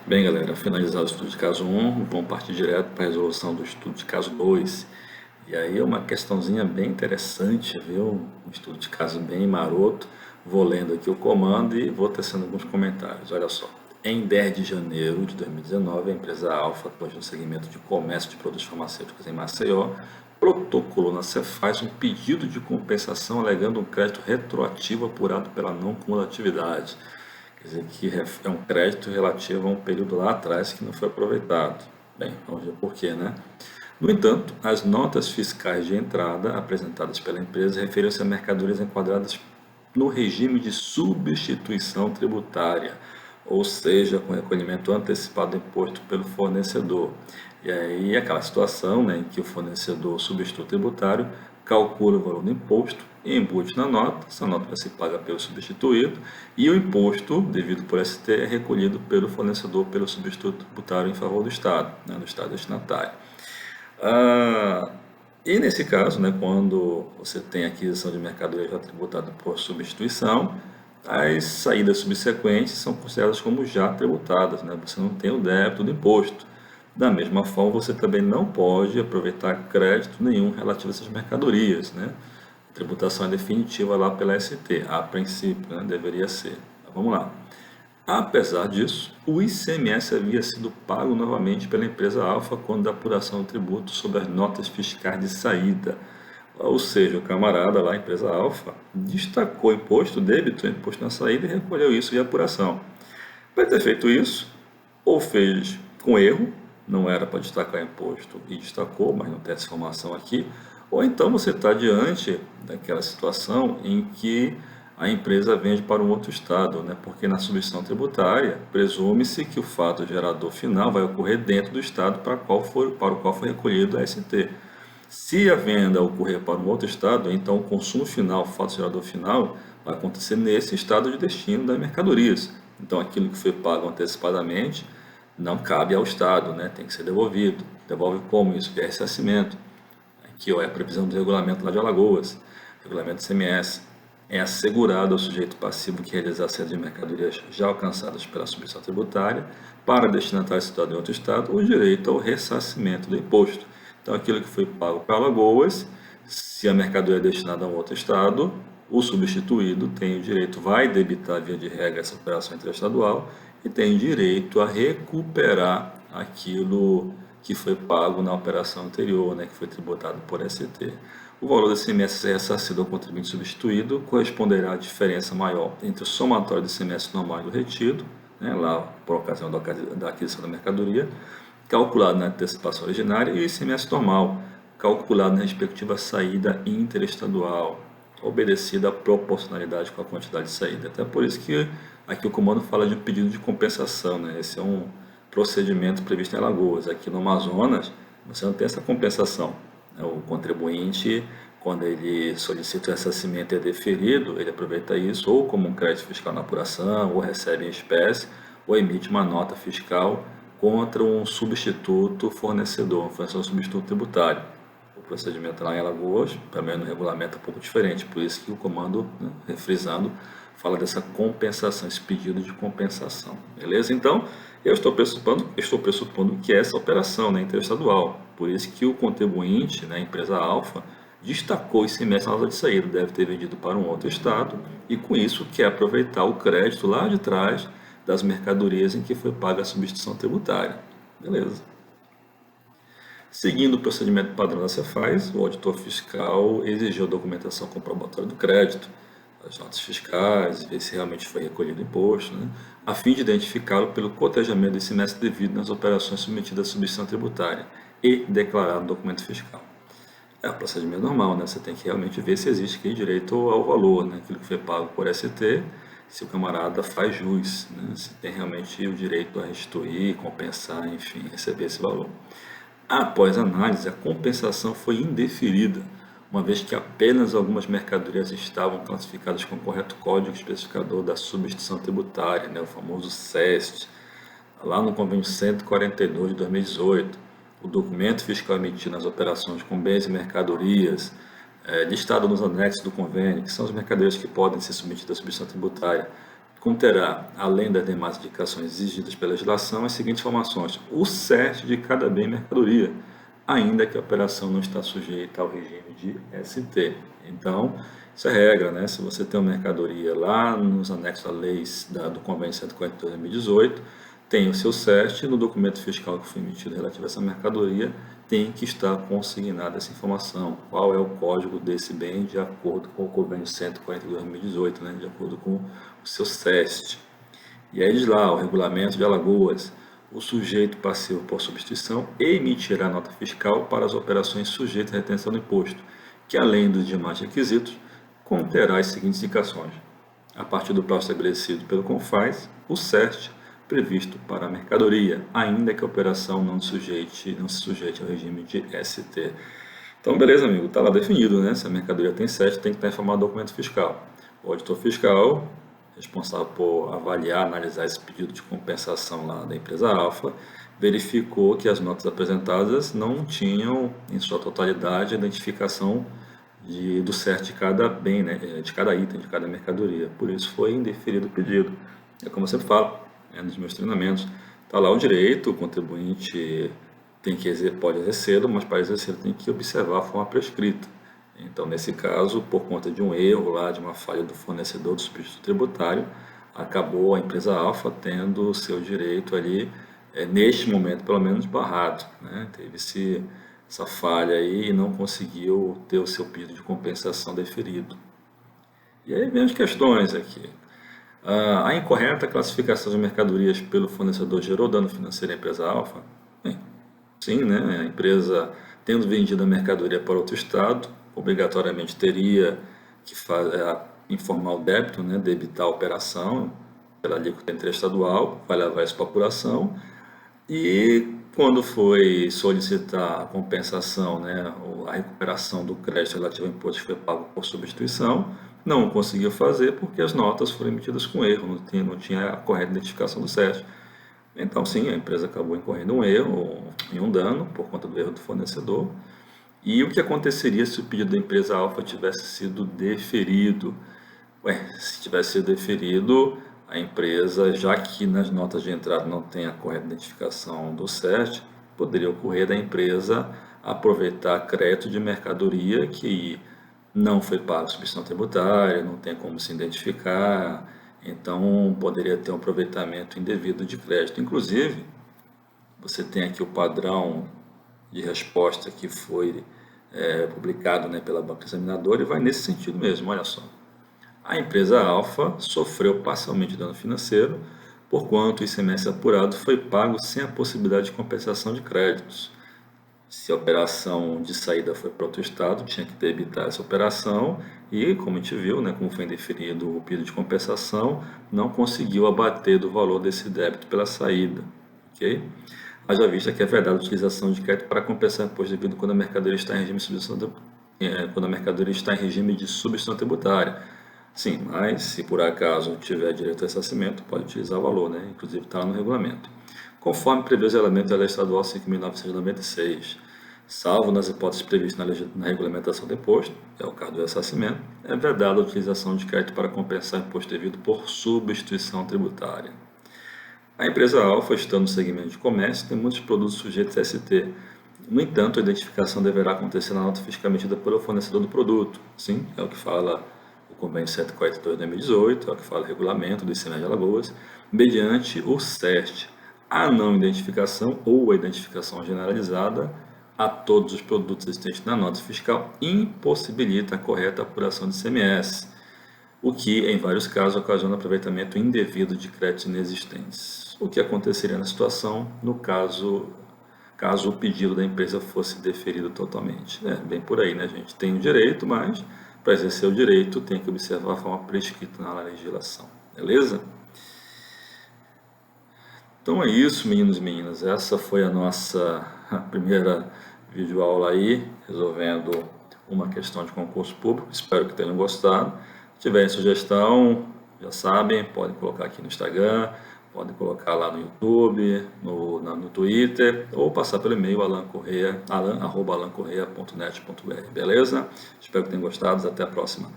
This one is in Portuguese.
Bem, galera, finalizado o estudo de caso 1, vamos partir direto para a resolução do estudo de caso 2. E aí é uma questãozinha bem interessante, viu? Um estudo de caso bem maroto. Vou lendo aqui o comando e vou tecendo alguns comentários. Olha só. Em 10 de janeiro de 2019, a empresa Alfa, atuante no segmento de comércio de produtos farmacêuticos em Maceió, protocolou na Cefaz um pedido de compensação alegando um crédito retroativo apurado pela não cumulatividade. Quer dizer que é um crédito relativo a um período lá atrás que não foi aproveitado. Bem, vamos ver por quê, né? No entanto, as notas fiscais de entrada apresentadas pela empresa referiam-se a mercadorias enquadradas no regime de substituição tributária, ou seja, com recolhimento antecipado do imposto pelo fornecedor. E aí aquela situação, né, em que o fornecedor substituto tributário calcula o valor do imposto e embute na nota, essa nota vai ser paga pelo substituído e o imposto devido por ST é recolhido pelo fornecedor pelo substituto tributário em favor do Estado, né, do Estado destinatário. E nesse caso, né, quando você tem aquisição de mercadoria já tributada por substituição, as saídas subsequentes são consideradas como já tributadas, né? Você não tem o débito do imposto. Da mesma forma, você também não pode aproveitar crédito nenhum relativo a essas mercadorias, né? A tributação é definitiva lá pela ST, a princípio, né? Deveria ser. Então, vamos lá. Apesar disso, o ICMS havia sido pago novamente pela empresa Alfa quando da apuração do tributo sobre as notas fiscais de saída. Ou seja, o camarada lá, a empresa Alfa, destacou imposto, débito, imposto na saída e recolheu isso de apuração. Para ter feito isso, ou fez com erro, não era para destacar imposto e destacou, mas não tem essa informação aqui, ou então você está diante daquela situação em que a empresa vende para um outro estado, né? Porque na substituição tributária presume-se que o fato gerador final vai ocorrer dentro do estado para o qual foi recolhido a ST. Se a venda ocorrer para um outro estado, então o consumo final, o fato gerador final, vai acontecer nesse estado de destino das mercadorias. Então aquilo que foi pago antecipadamente não cabe ao estado, né? Tem que ser devolvido. Devolve como isso? Via ressarcimento. Aqui ó, é a previsão do regulamento lá de Alagoas, regulamento do ICMS. É assegurado ao sujeito passivo que realizar a saída de mercadorias já alcançadas pela substituição tributária para destinatário situado em outro estado o direito ao ressarcimento do imposto. Então, aquilo que foi pago para Alagoas, se a mercadoria é destinada a um outro estado, o substituído tem o direito, vai debitar via de regra essa operação interestadual e tem direito a recuperar aquilo que foi pago na operação anterior, né, que foi tributado por ST. O valor do ICMS ressarcido ao contribuinte substituído corresponderá à diferença maior entre o somatório do ICMS normal e do retido, né, lá por ocasião da aquisição da mercadoria, calculado na antecipação originária, e o ICMS normal, calculado na respectiva saída interestadual, obedecida à proporcionalidade com a quantidade de saída. Até por isso que aqui o comando fala de um pedido de compensação, né? Esse é um procedimento previsto em Alagoas. Aqui no Amazonas, você não tem essa compensação. O contribuinte, quando ele solicita o ressarcimento e é deferido, ele aproveita isso ou como um crédito fiscal na apuração, ou recebe em espécie, ou emite uma nota fiscal contra um substituto fornecedor, um fornecedor substituto tributário. O procedimento lá em Alagoas, também no regulamento é um pouco diferente, por isso que o comando, né, refrisando, fala dessa compensação, esse pedido de compensação. Beleza? Então, eu estou pressupondo que é essa operação, né, interestadual. Por isso que o contribuinte, né, a empresa Alfa, destacou esse ICMS na nota de saída, deve ter vendido para um outro estado e com isso quer aproveitar o crédito lá de trás das mercadorias em que foi paga a substituição tributária. Beleza. Seguindo o procedimento padrão da Cefaz, o auditor fiscal exigiu a documentação comprobatória do crédito, as notas fiscais, ver se realmente foi recolhido o imposto, né, a fim de identificá-lo pelo cotejamento do ICMS devido nas operações submetidas à substituição tributária e declarado no documento fiscal. É o procedimento normal, né? Você tem que realmente ver se existe aqui direito ao valor, né? Aquilo que foi pago por ST, se o camarada faz jus, né? Se tem realmente o direito a restituir, compensar, enfim, receber esse valor. Após análise, a compensação foi indeferida, uma vez que apenas algumas mercadorias estavam classificadas com o correto código especificador da substituição tributária, né? O famoso SEST, lá no convênio 142 de 2018. O documento fiscal emitido nas operações com bens e mercadorias, listado nos anexos do convênio, que são as mercadorias que podem ser submetidas à substituição tributária, conterá, além das demais indicações exigidas pela legislação, as seguintes informações: o CERT de cada bem e mercadoria, ainda que a operação não está sujeita ao regime de ST. Então, isso é regra, né? Se você tem uma mercadoria lá nos anexos da lei do Convênio 142 de 2018, tem o seu CERT, no documento fiscal que foi emitido relativo a essa mercadoria, tem que estar consignada essa informação, qual é o código desse bem de acordo com o Convênio 142 de 2018, né? De acordo com o seu CEST. E aí diz lá, o regulamento de Alagoas, o sujeito passivo por substituição emitirá nota fiscal para as operações sujeitas à retenção do imposto, que além dos demais requisitos, conterá as seguintes indicações: a partir do prazo estabelecido pelo CONFAS, o CERT previsto para a mercadoria, ainda que a operação não se sujeite ao regime de ST. Então, beleza, amigo, está lá definido, né? Se a mercadoria tem CERT, tem que estar informado no documento fiscal. O auditor fiscal, responsável por avaliar, analisar esse pedido de compensação lá da empresa Alfa, verificou que as notas apresentadas não tinham, em sua totalidade, a identificação do CERT de cada bem, né? De cada item, de cada mercadoria. Por isso foi indeferido o pedido. É como eu sempre falo, nos meus treinamentos, está lá o direito, o contribuinte pode exercê-lo, mas para exercê-lo tem que observar a forma prescrita. Então, nesse caso, por conta de um erro lá, de uma falha do fornecedor do substituto tributário, acabou a empresa Alfa tendo o seu direito ali, neste momento pelo menos, barrado, né? Teve essa falha aí e não conseguiu ter o seu pedido de compensação deferido. E aí vem as questões aqui. A incorreta classificação de mercadorias pelo fornecedor gerou dano financeiro à empresa Alfa? Bem, sim, né? A empresa, tendo vendido a mercadoria para outro estado, obrigatoriamente teria que informar o débito, né? Debitar a operação pela alíquota interestadual, vai levar isso para apuração. E quando foi solicitar a compensação, né? A recuperação do crédito relativo ao imposto que foi pago por substituição, não conseguiu fazer porque as notas foram emitidas com erro, não tinha a correta identificação do CERT. Então, sim, a empresa acabou incorrendo um erro, em um dano, por conta do erro do fornecedor. E o que aconteceria se o pedido da empresa Alfa tivesse sido deferido? Se tivesse sido deferido, a empresa, já que nas notas de entrada não tem a correta identificação do CERT, poderia ocorrer da empresa aproveitar crédito de mercadoria que não foi pago substituição tributária, não tem como se identificar, então poderia ter um aproveitamento indevido de crédito. Inclusive, você tem aqui o padrão de resposta que foi publicado, né, pela banca examinadora e vai nesse sentido mesmo, olha só. A empresa Alfa sofreu parcialmente dano financeiro, porquanto o ICMS apurado foi pago sem a possibilidade de compensação de créditos. Se a operação de saída foi para outro estado, tinha que debitar essa operação e, como a gente viu, né, como foi indeferido o pedido de compensação, não conseguiu abater do valor desse débito pela saída. Okay? Haja vista que é verdade a utilização de crédito para compensar imposto devido quando a mercadoria está em regime de substituição tributária. Sim, mas se por acaso tiver direito a ressarcimento, pode utilizar o valor, né? Inclusive está lá no regulamento. Conforme prevê os elementos da Lei Estadual 5.996, salvo nas hipóteses previstas na regulamentação do imposto, é o caso do ressarcimento, é vedada a utilização de crédito para compensar imposto devido por substituição tributária. A empresa Alfa, estando no segmento de comércio, tem muitos produtos sujeitos a ST. No entanto, a identificação deverá acontecer na nota fiscal emitida pelo fornecedor do produto. Sim, é o que fala o Convênio 142 de 2018, é o que fala o regulamento do ICMS de Alagoas, mediante o CERT. A não identificação ou a identificação generalizada a todos os produtos existentes na nota fiscal impossibilita a correta apuração de ICMS, o que, em vários casos, ocasiona aproveitamento indevido de créditos inexistentes. O que aconteceria na situação, no caso o pedido da empresa fosse deferido totalmente? Bem por aí, né, gente? Tem o direito, mas para exercer o direito tem que observar a forma prescrita na legislação. Beleza? Então é isso, meninos e meninas. Essa foi a nossa primeira videoaula aí, resolvendo uma questão de concurso público. Espero que tenham gostado. Se tiverem sugestão, já sabem, podem colocar aqui no Instagram, podem colocar lá no YouTube, no Twitter, ou passar pelo e-mail alan@alancorreia.net.br. Beleza? Espero que tenham gostado. Até a próxima.